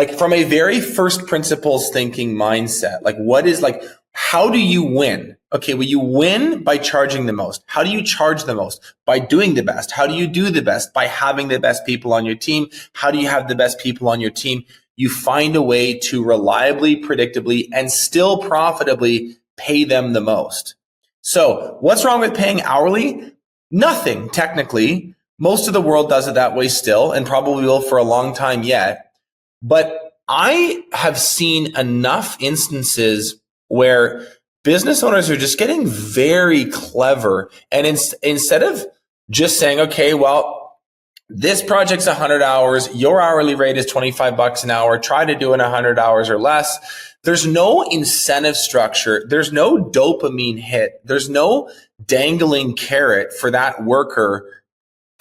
like from a very first principles thinking mindset, like what is like, how do you win? Okay, well, you win by charging the most. How do you charge the most? By doing the best. How do you do the best? By having the best people on your team. How do you have the best people on your team? You find a way to reliably, predictably, and still profitably pay them the most. So what's wrong with paying hourly? Nothing, technically. Most of the world does it that way still, and probably will for a long time yet. But I have seen enough instances where business owners are just getting very clever. And instead of just saying, okay, well, this project's 100 hours, your hourly rate is $25 an hour, try to do it 100 hours or less. There's no incentive structure. There's no dopamine hit. There's no dangling carrot for that worker.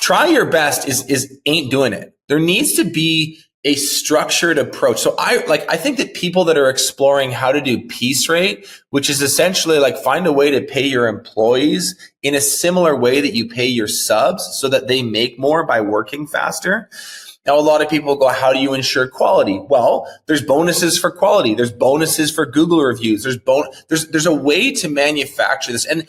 Try your best is ain't doing it. There needs to be a structured approach. So I think that people that are exploring how to do piece rate, which is essentially like find a way to pay your employees in a similar way that you pay your subs so that they make more by working faster. Now, a lot of people go, how do you ensure quality? Well, there's bonuses for quality. There's bonuses for Google reviews. There's a way to manufacture this. And,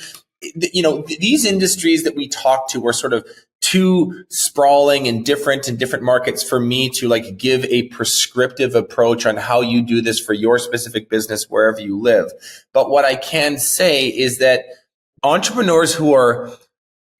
you know, these industries that we talk to are sort of too sprawling and different in different markets for me to like give a prescriptive approach on how you do this for your specific business wherever you live. But what I can say is that entrepreneurs who are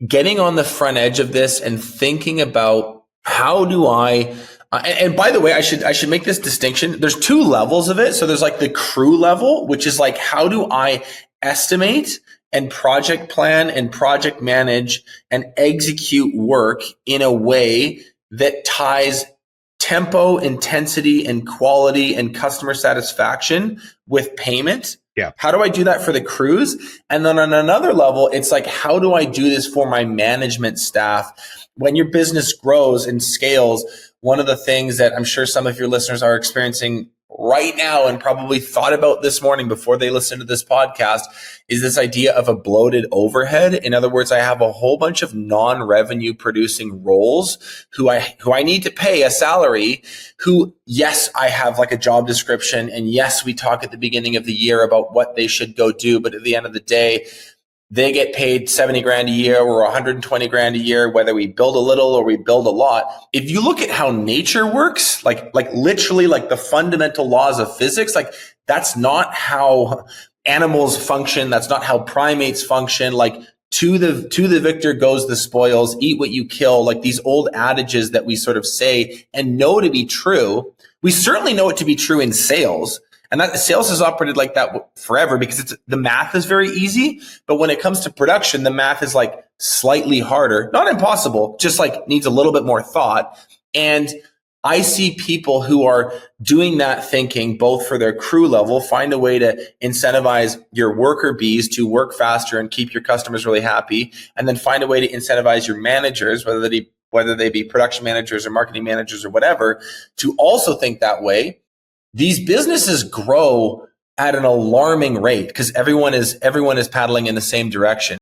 getting on the front edge of this and thinking about how do I and by the way, I should make this distinction. There's two levels of it. So there's like the crew level, which is like, how do I estimate and project plan and project manage and execute work in a way that ties tempo, intensity, and quality and customer satisfaction with payment. Yeah. How do I do that for the crews? And then on another level, it's like, how do I do this for my management staff? When your business grows and scales, one of the things that I'm sure some of your listeners are experiencing right now and probably thought about this morning before they listen to this podcast is this idea of a bloated overhead. In other words, I have a whole bunch of non-revenue producing roles who I need to pay a salary, who, yes, I have like a job description. And yes, we talk at the beginning of the year about what they should go do. But at the end of the day, they get paid 70 grand a year or 120 grand a year, whether we build a little or we build a lot. If you look at how nature works, like literally like the fundamental laws of physics, like that's not how animals function. That's not how primates function. Like to the victor goes the spoils, eat what you kill. Like these old adages that we sort of say and know to be true. We certainly know it to be true in sales. And that sales has operated like that forever because the math is very easy. But when it comes to production, the math is like slightly harder, not impossible, just like needs a little bit more thought. And I see people who are doing that thinking both for their crew level, find a way to incentivize your worker bees to work faster and keep your customers really happy. And then find a way to incentivize your managers, whether they be production managers or marketing managers or whatever, to also think that way. These businesses grow at an alarming rate because everyone is paddling in the same direction.